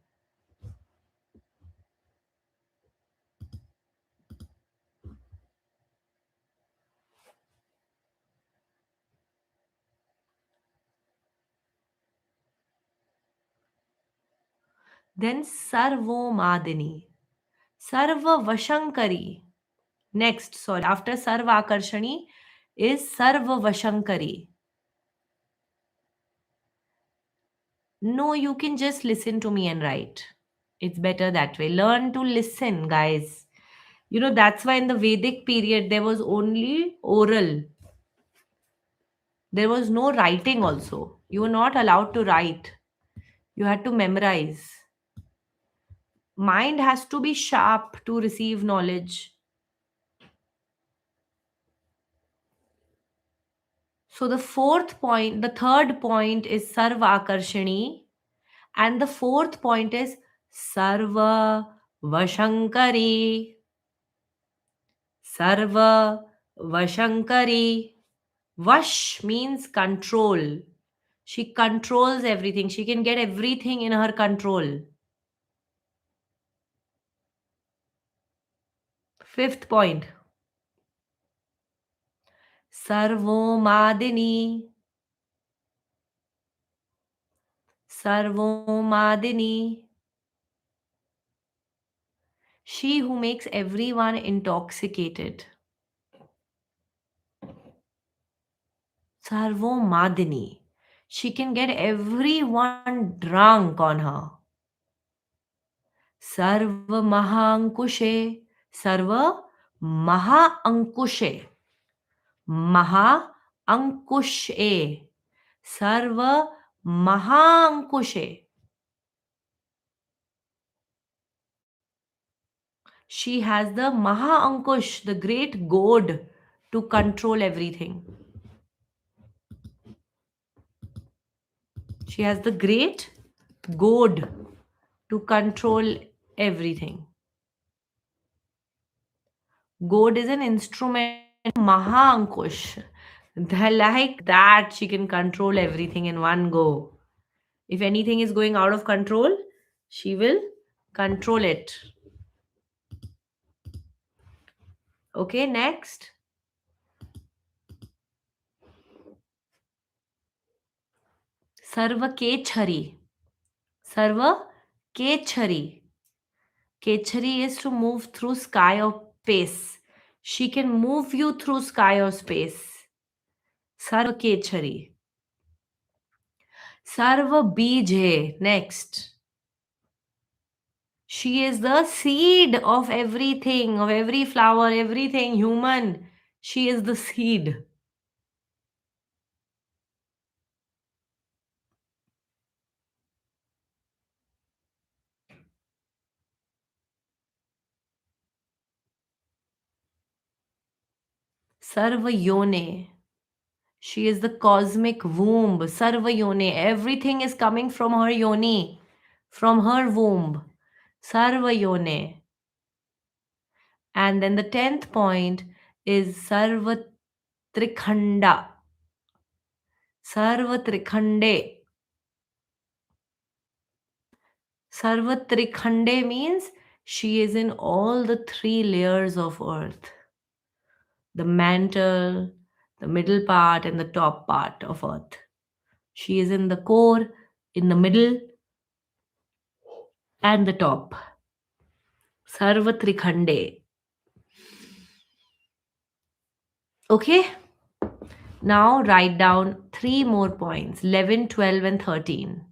Then Sarvo Madini. Sarva Vashankari. Next, sorry, after Sarva Akarshani is Sarva Vashankari. No, you can just listen to me and write. It's better that way. Learn to listen, guys. You know, that's why in the Vedic period there was only oral. There was no writing also. You were not allowed to write. You had to memorize. Mind has to be sharp to receive knowledge. So the third point is Sarva Akarshani, and the fourth point is Sarva Vashankari. Sarva Vashankari. Vash means control. She controls everything. She can get everything in her control. Fifth point. Sarvomadini. Sarvomadini. She who makes everyone intoxicated. Sarvomadini. She can get everyone drunk on her. Sarva Mahankushe. Sarva Mahankushe. Maha Ankushe. Sarva Mahankushe. She has the Maha Ankush, the great goad to control everything. She has the great goad to control everything. Goad is an instrument, Maha Ankush. Like that, she can control everything in one go. If anything is going out of control, she will control it. Okay, next. Sarva Kechari. Sarva Kechari. Kechari is to move through sky or space. She can move you through sky or space. Sarva Kechari. Sarva Bij hai. Next. She is the seed of everything, of every flower, everything human. She is the seed. Sarva Yone. She is the cosmic womb. Sarva Yone. Everything is coming from her yoni, from her womb. Sarva Yone. And then the 10th point is Sarva Trikhanda. Sarva Trikhande. Sarva Trikhande means she is in all the three layers of earth: the mantle, the middle part, and the top part of earth. She is in the core, in the middle, and the top. Sarva Trikhande. Okay? Now write down three more points: 11, 12, and 13.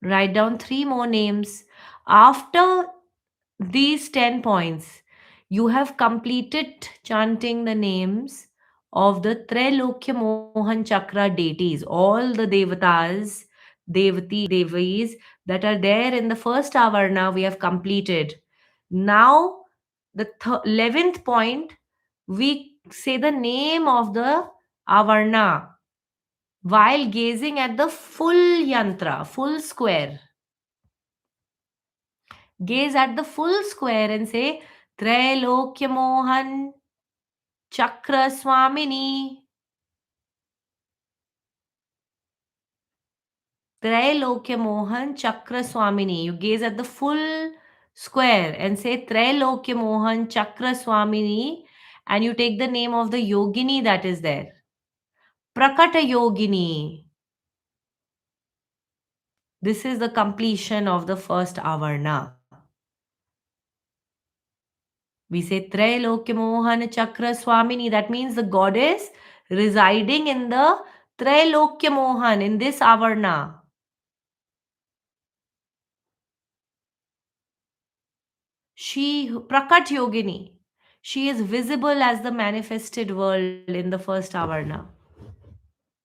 Write down three more names. After these 10 points, you have completed chanting the names of the Trailokya Mohan Chakra deities, all the devatas, devis that are there in the first avarna, we have completed. Now, the 11th point, we say the name of the avarna while gazing at the full yantra, full square. Gaze at the full square and say, Trailokya Mohan Chakra Swamini. Trailokya Mohan Chakra Swamini. You gaze at the full square and say Trailokya Mohan Chakra Swamini, and you take the name of the yogini that is there. Prakata Yogini. This is the completion of the first avarna. We say Trailokya Mohan Chakra Swamini. That means the goddess residing in the Trailokya Mohan, in this avarna. She, Prakat Yogini, she is visible as the manifested world in the first avarna.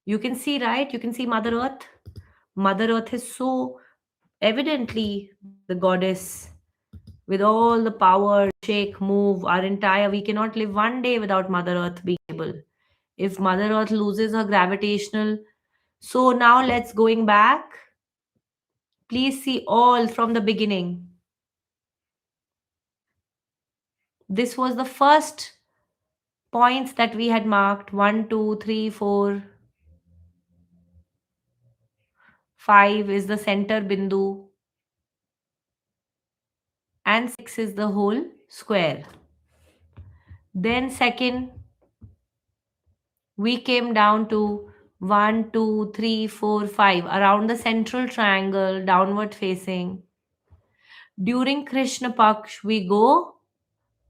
You can see, right? You can see Mother Earth. Mother Earth is so evidently the goddess with all the power, shake, move, our entire, we cannot live one day without Mother Earth being able. if Mother Earth loses her gravitational. So now let's going back. Please see all from the beginning. This was the first points that we had marked. 1, 2, 3, 4, 5 is the center bindu, and 6 is the whole square. Then second, we came down to 1, 2, 3, 4, 5 around the central triangle, downward facing. During Krishna Paksh, we go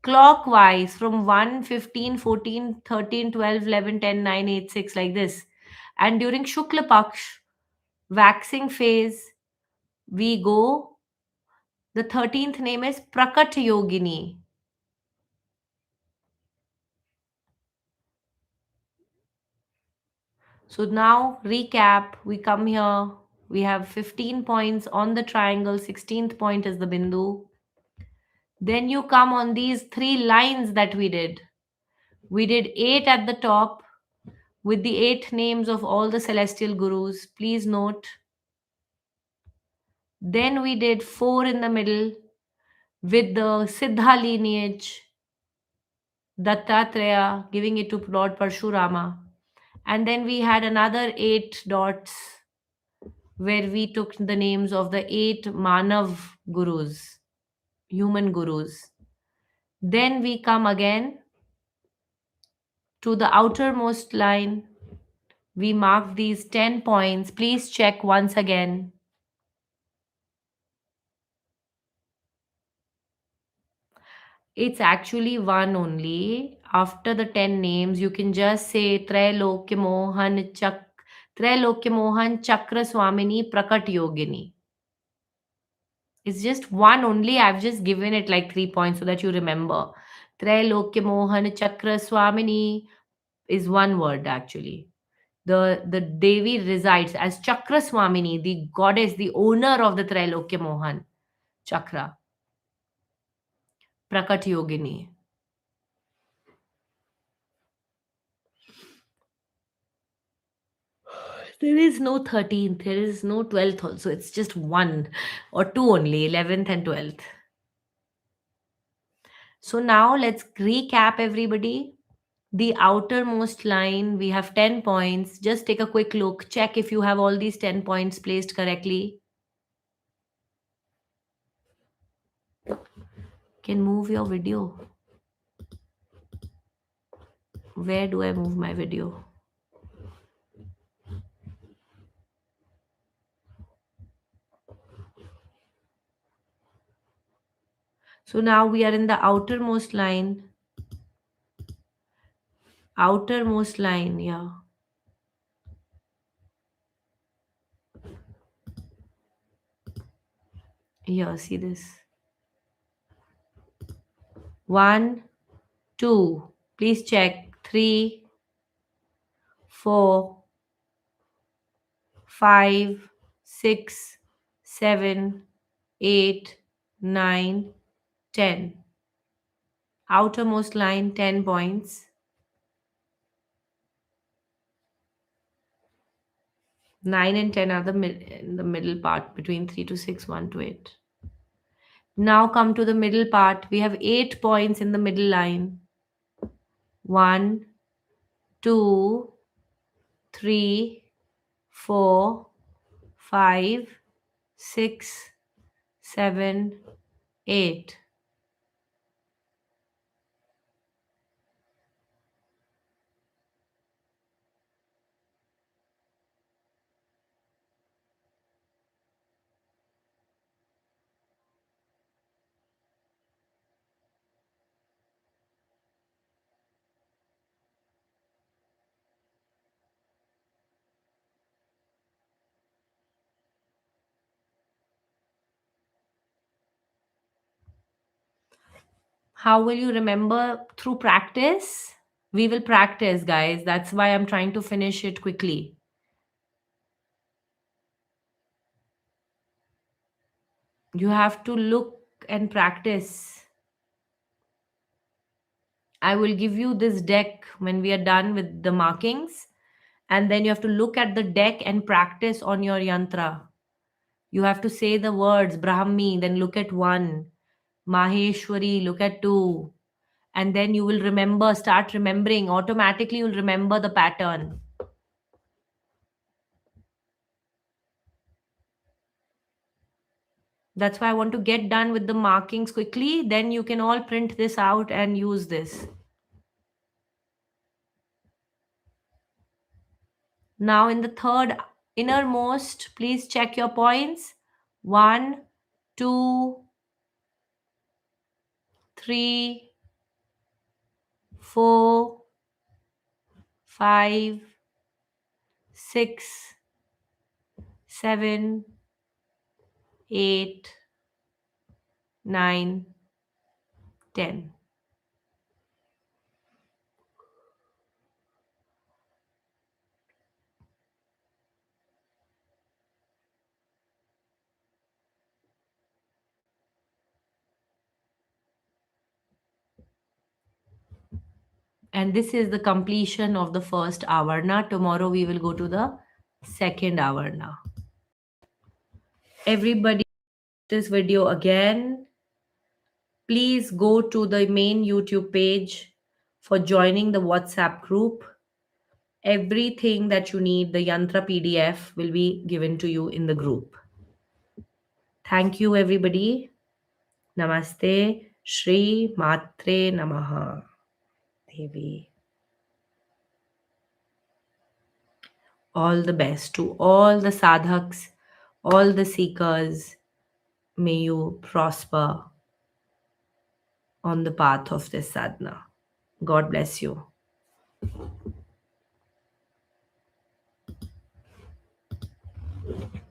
clockwise from 1, 15, 14, 13, 12, 11, 10, 9, 8, 6, like this. And during Shukla Paksh, waxing phase, we go, the 13th name is Prakat Yogini. So now recap, we come here, we have 15 points on the triangle, 16th point is the bindu. Then you come on these three lines that we did. We did 8 at the top with the 8 names of all the celestial gurus. Please note. Then we did 4 in the middle with the Siddha lineage, Dattatreya, giving it to Lord Parshurama. And then we had another 8 dots where we took the names of the 8 Manav gurus, human gurus. Then we come again to the outermost line. We mark these 10 points. Please check once again. It's actually one only. After the 10 names, you can just say Trailokya Mohan Chakra Swamini Prakat Yogini. It's just one only. I've just given it like 3 points so that you remember. Trailokya Mohan Chakra Swamini is one word actually. The Devi resides as Chakra Swamini, the goddess, the owner of the Trailokya Mohan Chakra, Prakat Yogini. There is no 13th, there is no 12th also. It's just one or two only, 11th and 12th. So now let's recap everybody. The outermost line, we have 10 points. Just take a quick look. Check if you have all these 10 points placed correctly. Can move your video. Where do I move my video? So now we are in the outermost line. Outermost line, yeah. Here, see this. 1, 2. Please check. 3, 4, 5, 6, 7, 8, 9, 10. Outermost line, 10 points. 9 and 10 are in the middle part between 3 to 6, 1 to 8. Now come to the middle part. We have 8 points in the middle line. 1, 2, 3, 4, 5, 6, 7, 8. How will you remember? Through practice? We will practice, guys. That's why I'm trying to finish it quickly. You have to look and practice. I will give you this deck when we are done with the markings, and then you have to look at the deck and practice on your yantra. You have to say the words Brahmi, then look at one, Maheshwari, look at two, and then you will remember, start remembering. Automatically, you'll remember the pattern. That's why I want to get done with the markings quickly. Then you can all print this out and use this. Now, in the third innermost, please check your points. 1, 2, 3, 4, 5, 6, 7, 8, 9, 10. And this is the completion of the first avarna. Tomorrow we will go to the second avarna. Everybody, this video again. Please go to the main YouTube page for joining the WhatsApp group. Everything that you need, the Yantra PDF, will be given to you in the group. Thank you, everybody. Namaste. Shri Matre Namaha. Devi. All the best to all the sadhaks, all the seekers. May you prosper on the path of this sadhana. God bless you.